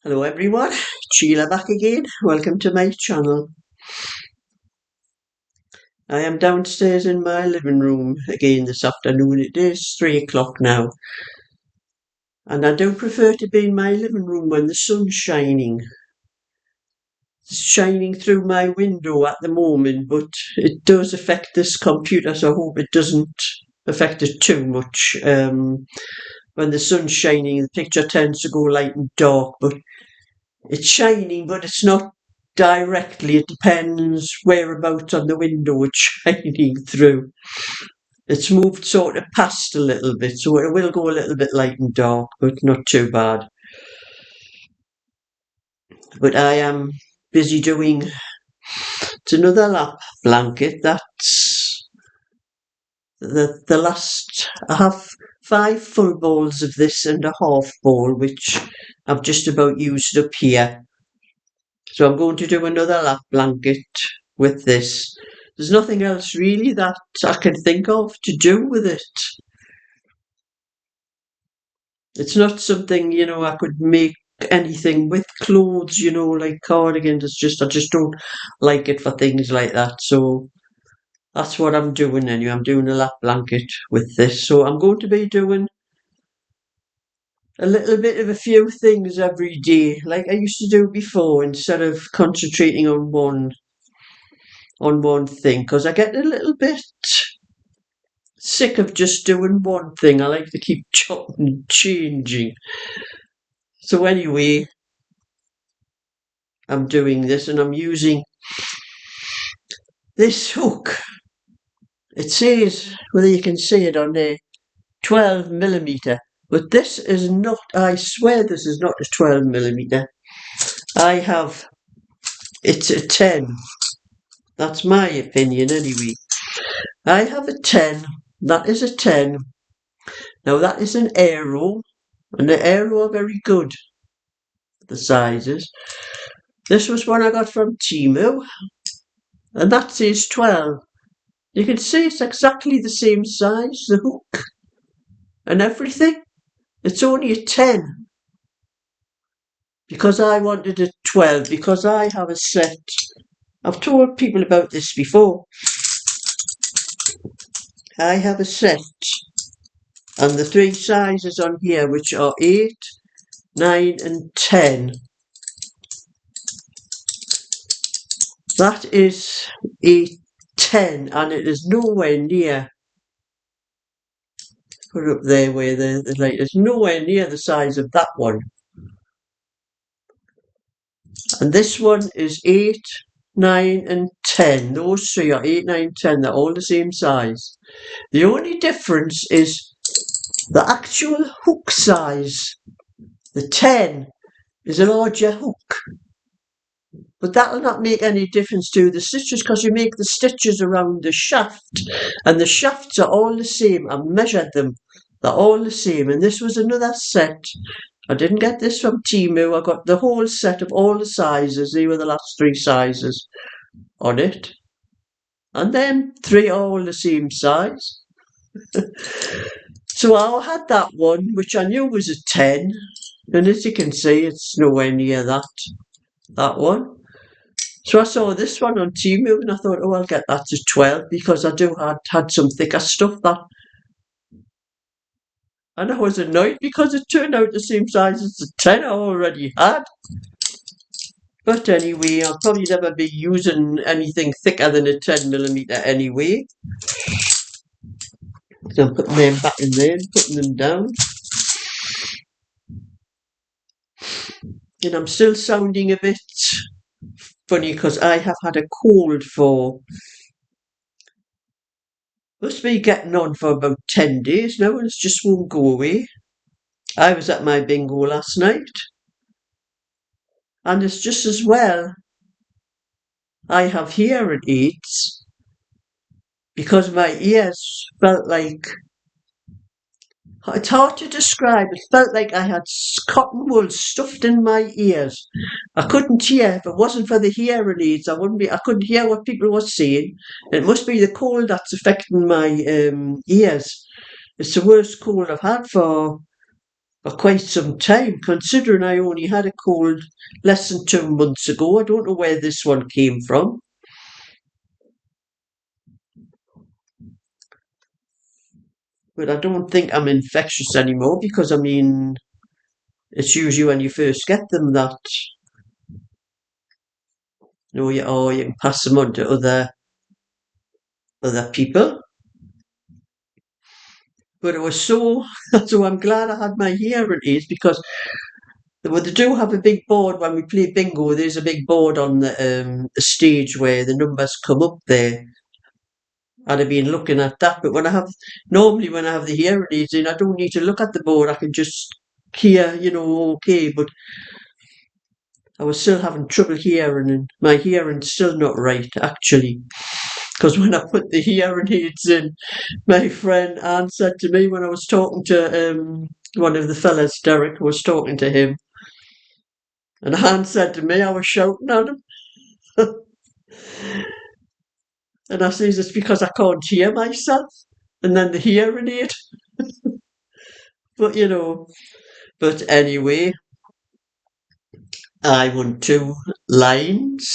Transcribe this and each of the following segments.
Hello everyone, Sheila back again. Welcome to my channel. I am downstairs in my living room again this afternoon. It is 3 o'clock now. And I do prefer to be in my living room when the sun's shining. It's shining through my window at the moment, but it does affect this computer, so I hope it doesn't affect it too much. When the sun's shining, the picture tends to go light and dark, but it's shining, but it's not directly. It depends whereabouts on the window it's shining through. It's moved sort of past a little bit, so it will go a little bit light and dark, but not too bad. But I am busy doing, it's another lap blanket. That's the last, I have 5 full balls of this and a half ball, which I've just about used up here. So I'm going to do another lap blanket with this. There's nothing else really that I can think of to do with it. It's not something, I could make anything with clothes, like cardigans. I just don't like it for things like that. So that's what I'm doing anyway. I'm doing a lap blanket with this. So I'm going to be doing a little bit of a few things every day, like I used to do before, instead of concentrating on one thing, because I get a little bit sick of just doing one thing. I like to keep chopping and changing. So anyway, I'm doing this and I'm using this hook. It says, whether you can see it on there, 12mm. But this is not, I swear this is not a 12mm. It's a 10. That's my opinion anyway. I have a 10. That is a 10. Now that is an arrow. And the arrow are very good, the sizes. This was one I got from Temu. And that says 12. You can see it's exactly the same size, the hook and everything. It's only a 10. Because I wanted a 12, because I have a set. I've told people about this before. I have a set. And the 3 sizes on here, which are 8, 9 and 10. That is a 10, and it is nowhere near, put it up there where the light is, nowhere near the size of that one. And this one is 8, 9 and 10. Those 3 are 8, 9, 10. They're all the same size. The only difference is the actual hook size. The 10 is a larger hook. But that'll not make any difference to the stitches, because you make the stitches around the shaft. And the shafts are all the same. I measured them. They're all the same. And this was another set. I didn't get this from Temu. I got the whole set of all the sizes. They were the last 3 sizes on it. And then 3 are all the same size. So I had that one, which I knew was a 10. And as you can see, it's nowhere near that one. So I saw this one on Temu and I thought, oh, I'll get that to 12, because I had some thicker stuff that. And I was annoyed because it turned out the same size as the 10 I already had. But anyway, I'll probably never be using anything thicker than a 10mm anyway. So I'm putting them back in there and putting them down. And I'm still sounding a bit funny because I have had a cold for, must be getting on for about 10 days now, and it just won't go away. I was at my bingo last night, and it's just as well I have hearing aids, because my ears felt like, it's hard to describe, it felt like I had cotton wool stuffed in my ears. I couldn't hear. If it wasn't for the hearing aids, I couldn't hear what people were saying. It must be the cold that's affecting my ears. It's the worst cold I've had for for quite some time, considering I only had a cold less than 2 months ago. I don't know where this one came from. But I don't think I'm infectious anymore because, I mean, it's usually when you first get them that, you can pass them on to other people. But it was so I'm glad I had my hearing aids because they do have a big board when we play bingo. There's a big board on the stage where the numbers come up there. I'd have been looking at that, but normally when I have the hearing aids in, I don't need to look at the board. I can just hear, okay. But I was still having trouble hearing, and my hearing's still not right, actually. Because when I put the hearing aids in, my friend Anne said to me when I was talking to one of the fellas, Derek, was talking to him, and Anne said to me, I was shouting at him. And I says, it's because I can't hear myself. And then the hearing aid. But, but anyway, I won 2 lines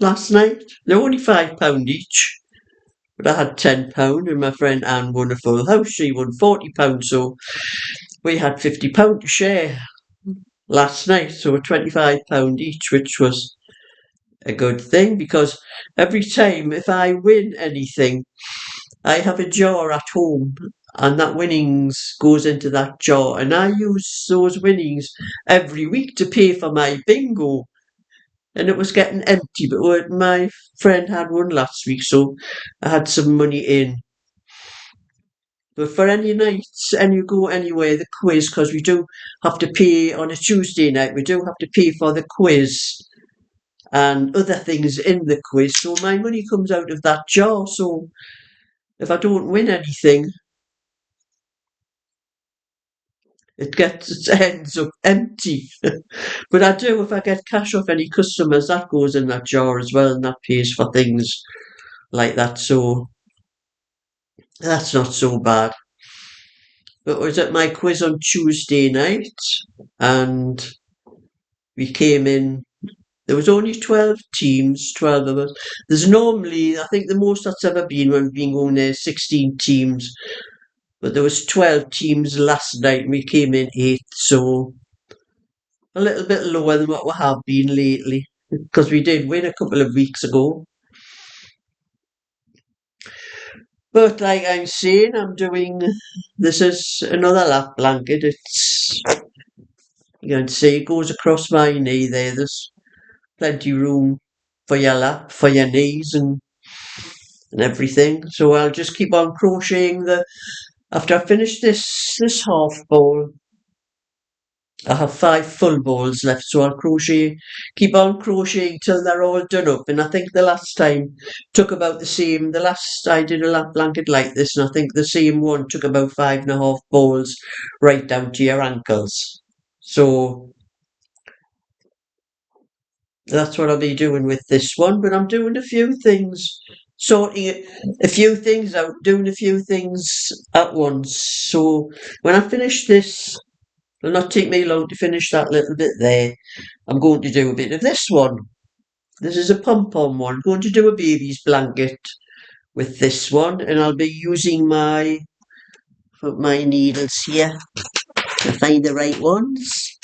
last night. They're only £5 each. But I had £10 and my friend Anne won a full house. She won £40. So we had £50 to share last night. So £25 each, which was a good thing because every time if I win anything, I have a jar at home and that winnings goes into that jar and I use those winnings every week to pay for my bingo. And it was getting empty, but my friend had one last week, so I had some money in. But for any nights, and you go anywhere, the quiz, because we do have to pay on a Tuesday night, we do have to pay for the quiz and other things in the quiz. So my money comes out of that jar. So if I don't win anything, it ends up empty. But I do, if I get cash off any customers, that goes in that jar as well, and that pays for things like that. So that's not so bad. But I was at my quiz on Tuesday night, and we came in. There was only 12 teams, 12 of us. There's normally, I think the most that's ever been when we've been going there, 16 teams. But there was 12 teams last night, and we came in 8th, so a little bit lower than what we have been lately, because we did win a couple of weeks ago. But like I'm saying, this is another lap blanket. You can see it goes across my knee there. There's plenty room for your lap, for your knees and everything. So I'll just keep on crocheting after I finish this half ball. I have 5 full balls left, so I'll keep on crocheting till they're all done up. And I think the last time took about the last I did a lap blanket like this, and I think the same one took about 5.5 balls right down to your ankles. So that's what I'll be doing with this one, but I'm doing a few things, sorting a few things out, doing a few things at once. So when I finish this, it'll not take me long to finish that little bit there. I'm going to do a bit of this one. This is a pom-pom one. I'm going to do a baby's blanket with this one, and I'll be using my needles here to find the right ones.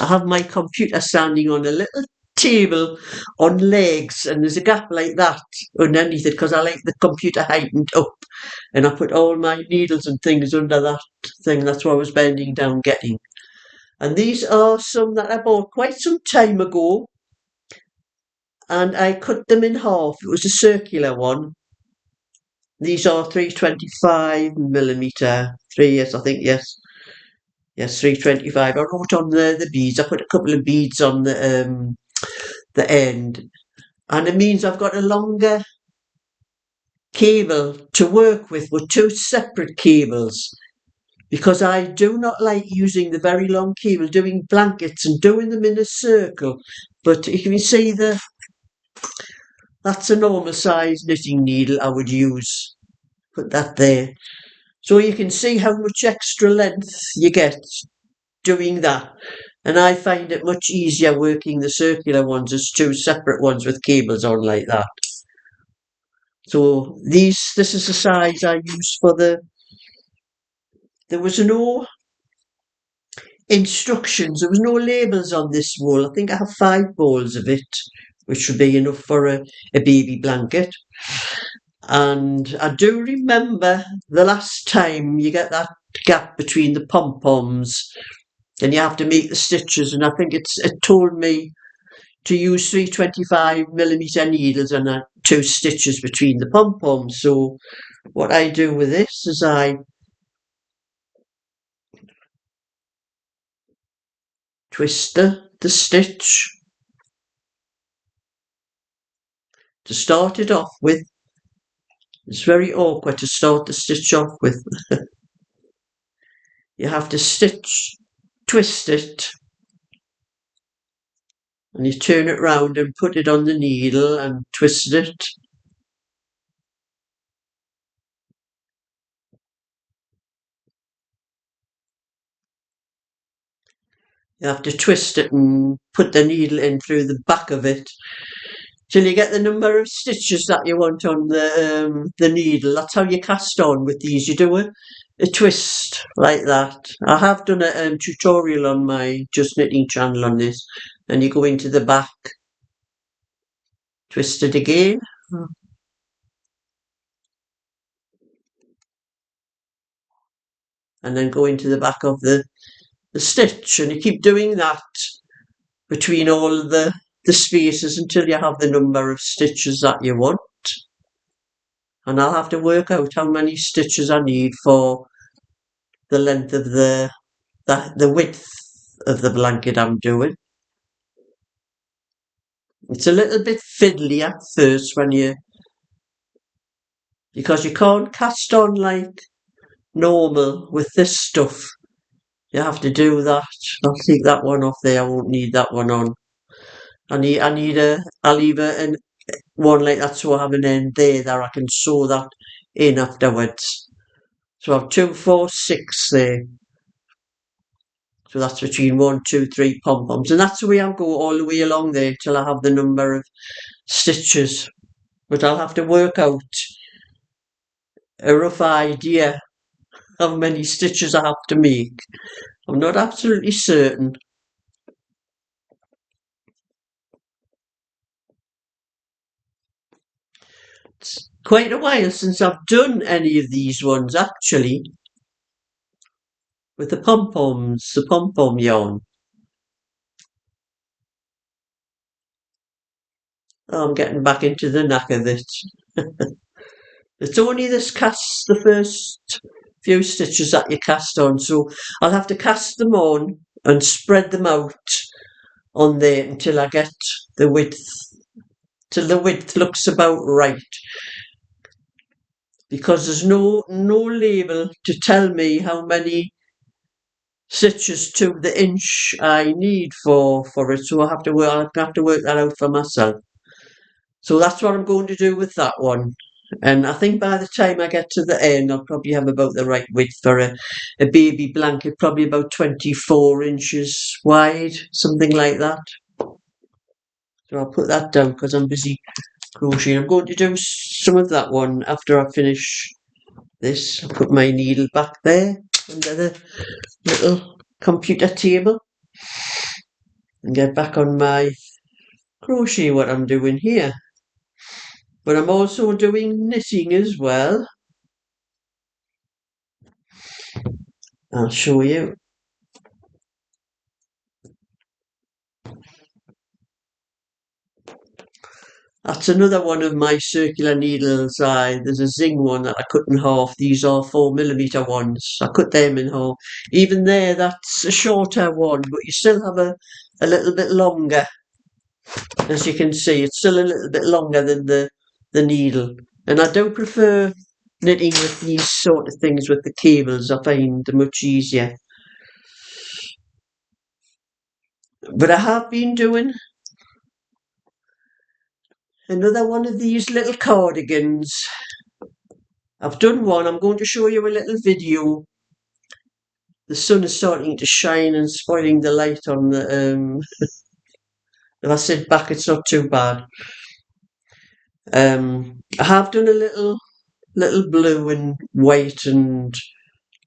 I have my computer standing on a little table on legs, and there's a gap like that underneath it because I like the computer heightened up, and I put all my needles and things under that thing. That's what I was bending down getting. And these are some that I bought quite some time ago, and I cut them in half. It was a circular one. These are 325mm. Yes, I think, yes. Yes, 325. I wrote on the beads. I put a couple of beads on the end. And it means I've got a longer cable to work with 2 separate cables, because I do not like using the very long cable doing blankets and doing them in a circle. But you can see that's a normal size knitting needle I would use. Put that there. So you can see how much extra length you get doing that. And I find it much easier working the circular ones as two separate ones with cables on like that. So this is the size I use for there was no instructions, there was no labels on this wool. I think I have 5 balls of it, which should be enough for a baby blanket. And I do remember the last time you get that gap between the pom-poms and you have to make the stitches, and I think it told me to use 325mm needles and 2 stitches between the pom-poms. So what I do with this is I twist the stitch to start it off with. It's very awkward to start the stitch off with. You have to twist it, and you turn it round and put it on the needle and twist it. You have to twist it and put the needle in through the back of it till you get the number of stitches that you want on the needle. That's how you cast on with these. You do a twist like that. I have done a tutorial on my Just Knitting channel on this. And you go into the back, twist it again. And then go into the back of the stitch, and you keep doing that between all the spaces until you have the number of stitches that you want. And I'll have to work out how many stitches I need for the length of the width of the blanket I'm doing. It's a little bit fiddly at first because you can't cast on like normal with this stuff. You have to do that. I'll take that one off there. I won't need that one on. I'll leave one like that so I have an end there that I can sew that in afterwards. So I have 2, 4, 6 there. So that's between 1, 2, 3 pom-poms. And that's the way I'll go all the way along there till I have the number of stitches. But I'll have to work out a rough idea how many stitches I have to make. I'm not absolutely certain. It's quite a while since I've done any of these ones actually. With the pom-poms, the pom-pom yarn. Oh, I'm getting back into the knack of it. It's only the first few stitches that you cast on, so I'll have to cast them on and spread them out on there until I get the width, till the width looks about right. Because there's no label to tell me how many stitches to the inch I need for it, so I'll have to work that out for myself. So that's what I'm going to do with that one. And I think by the time I get to the end, I'll probably have about the right width for a baby blanket, probably about 24 inches wide, something like that. So I'll put that down because I'm busy crocheting. I'm going to do some of that one after I finish this. I'll put my needle back there under the little computer table and get back on my crochet what I'm doing here. But I'm also doing knitting as well. I'll show you. That's another one of my circular needles. There's a zing one that I cut in half. These are 4mm ones. I cut them in half. Even there, that's a shorter one, but you still have a little bit longer. As you can see, it's still a little bit longer than the needle. And I do prefer knitting with these sort of things with the cables. I find them much easier. But I have been doing another one of these little cardigans. I've done one. I'm going to show you a little video. The sun is starting to shine and spoiling the light on the if I sit back it's not too bad. I have done a little blue and white and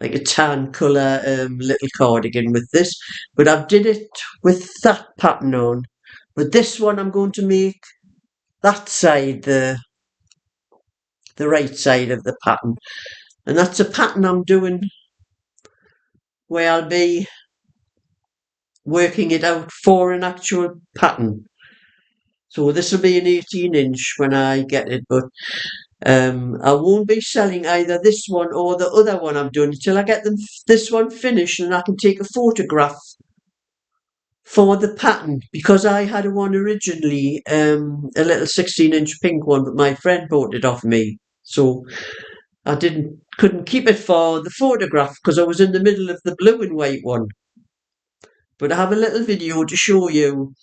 like a tan colour little cardigan with this, but I've did it with that pattern on. But this one I'm going to make that side the right side of the pattern, and that's a pattern I'm doing where I'll be working it out for an actual pattern. So this will be an 18-inch when I get it, but I won't be selling either this one or the other one I'm doing until I get this one finished and I can take a photograph for the pattern, because I had one originally, a little 16-inch pink one, but my friend bought it off me. So I couldn't keep it for the photograph because I was in the middle of the blue and white one. But I have a little video to show you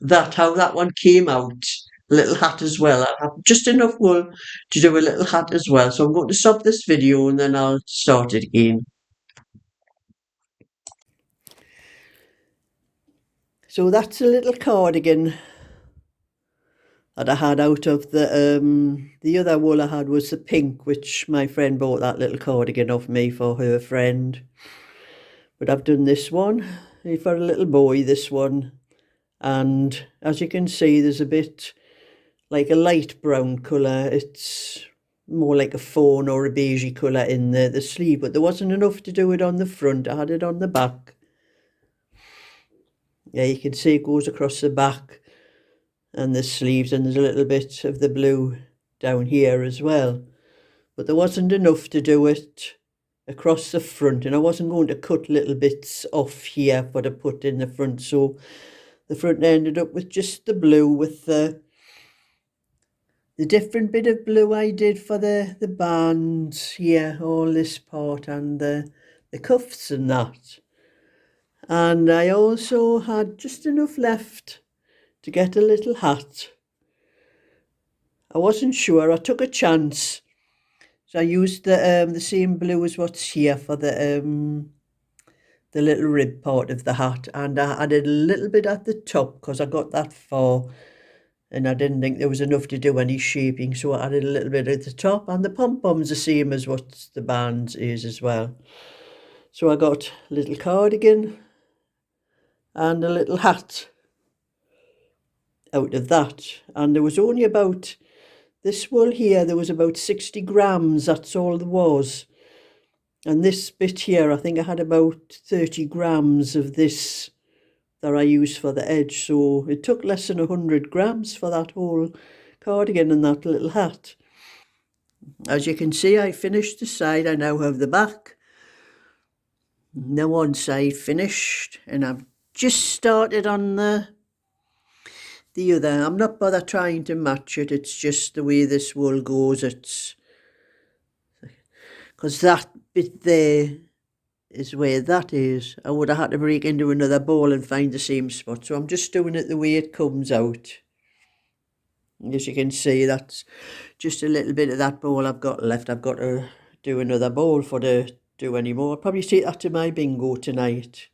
how that one came out. A little hat as well. I have just enough wool to do a little hat as well. So I'm going to stop this video and then I'll start it again. So that's a little cardigan that I had out of the other wool I had was the pink, which my friend bought that little cardigan off me for her friend. But I've done this one for a little boy, this one. And as you can see, there's a bit like a light brown colour. It's more like a fawn or a beigey colour in the sleeve, but there wasn't enough to do it on the front. I had it on the back. Yeah, you can see it goes across the back and the sleeves, and there's a little bit of the blue down here as well. But there wasn't enough to do it across the front, and I wasn't going to cut little bits off here for to put in the front, so the front ended up with just the blue with the different bit of blue I did for the bands here, all this part, and the cuffs and that. And I also had just enough left to get a little hat. I wasn't sure, I took a chance. So I used the same blue as what's here for the little rib part of the hat, and I added a little bit at the top because I got that far and I didn't think there was enough to do any shaping, so I added a little bit at the top, and the pom-pom's the same as what the bands is as well. So I got a little cardigan and a little hat out of that, and there was only about, this wool here, there was about 60 grams, that's all there was. And this bit here, I think I had about 30 grams of this that I used for the edge, so it took less than 100 grams for that whole cardigan and that little hat. As you can see, I finished the side. I now have the back. The one side finished, and I've just started on the other. I'm not bothered trying to match it, it's just the way this wool goes. It's because that bit there is where that is. I would have had to break into another ball and find the same spot, so I'm just doing it the way it comes out. As you can see, that's just a little bit of that ball I've got left. I've got to do another ball for to do any more. I'll probably take that to my bingo tonight.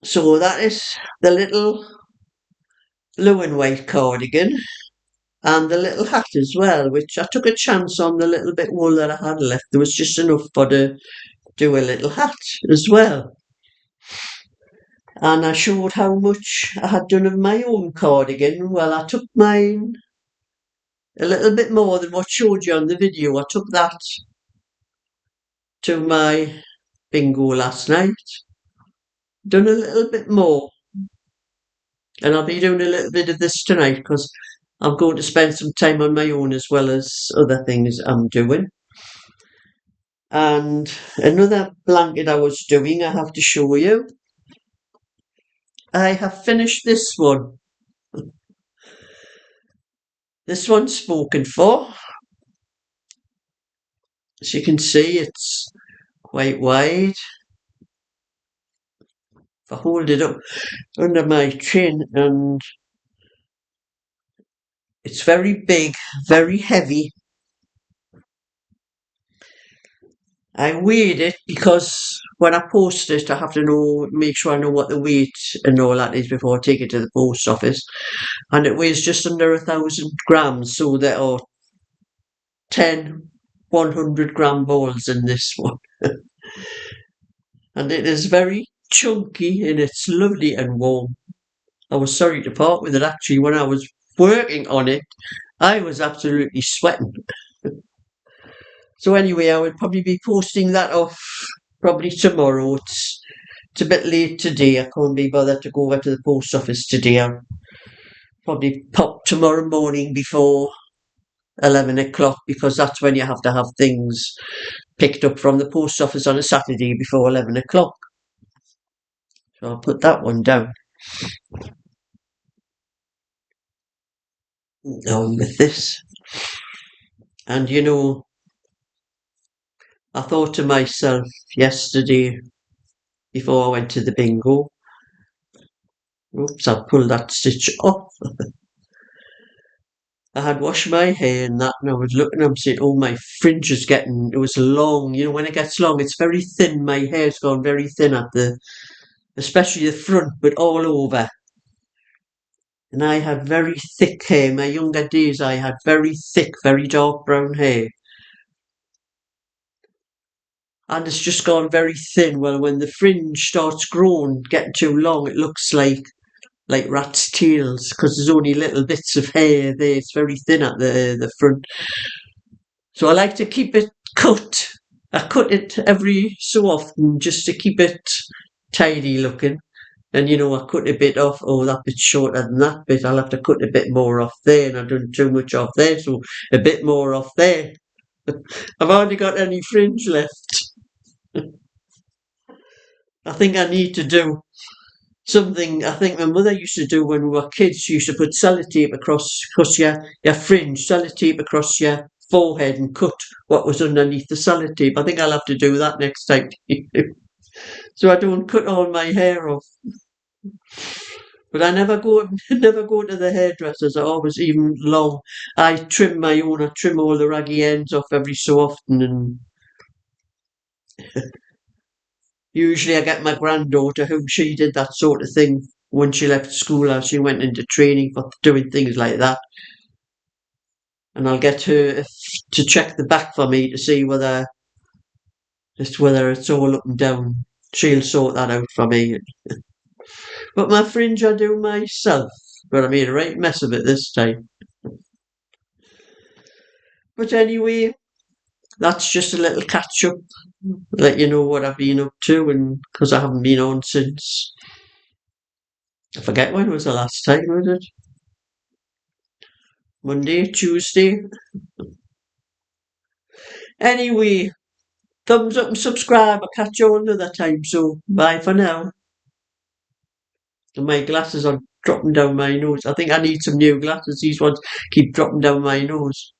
So that is the little blue and white cardigan and the little hat as well, which I took a chance on the little bit wool that I had left. There was just enough for to do a little hat as well. And I showed how much I had done of my own cardigan. Well, I took mine a little bit more than what showed you on the video. I took that to my bingo last night. Done a little bit more. And I'll be doing a little bit of this tonight because I'm going to spend some time on my own as well as other things I'm doing. And another blanket I was doing, I have to show you. I have finished this one. This one's spoken for. As you can see, it's quite wide. If I hold it up under my chin and It's very big, very heavy. I weighed it because when I post it, I have to make sure I know what the weight and all that is before I take it to the post office. And it weighs just under 1,000 grams, so there are 10 100-gram balls in this one. And it is very chunky and it's lovely and warm. I was sorry to part with it actually. When I was working on it, I was absolutely sweating. So anyway, I would probably be posting that off probably tomorrow. It's a bit late today. I can't be bothered to go over to the post office today. I'll probably pop tomorrow morning before 11 o'clock because that's when you have to have things picked up from the post office on a Saturday before 11 o'clock. So I'll put that one down. On with this. And I thought to myself yesterday before I went to the bingo, oops, I pulled that stitch off. I had washed my hair and that, and I was looking, I'm saying, oh, my fringe is it was long. When it gets long, it's very thin. My hair's gone very thin especially the front, but all over. And I had very thick hair. In my younger days, I had very thick, very dark brown hair. And it's just gone very thin. Well, when the fringe starts growing, getting too long, it looks like rat's tails because there's only little bits of hair there. It's very thin at the front. So I like to keep it cut. I cut it every so often just to keep it tidy looking. And I cut a bit off. Oh, that bit's shorter than that bit. I'll have to cut a bit more off there. And I've done too much off there, so a bit more off there. I've hardly got any fringe left. I think I need to do something I think my mother used to do when we were kids. She used to put sellotape across your fringe, sellotape across your forehead and cut what was underneath the sellotape. I think I'll have to do that next time. So I don't cut all my hair off. But I never go to the hairdressers. I always, even long, I trim my own. I trim all the raggy ends off every so often, and usually I get my granddaughter, who she did that sort of thing when she left school, as she went into training for doing things like that. And I'll get her to check the back for me to see whether it's all up and down. She'll sort that out for me. But my fringe I do myself. But I made a right mess of it this time. But anyway, that's just a little catch up. Let you know what I've been up to, and because I haven't been on since, I forget when was the last time, was it? Monday, Tuesday. Anyway, thumbs up and subscribe. I'll catch you another time. So bye for now. And my glasses are dropping down my nose. I think I need some new glasses. These ones keep dropping down my nose.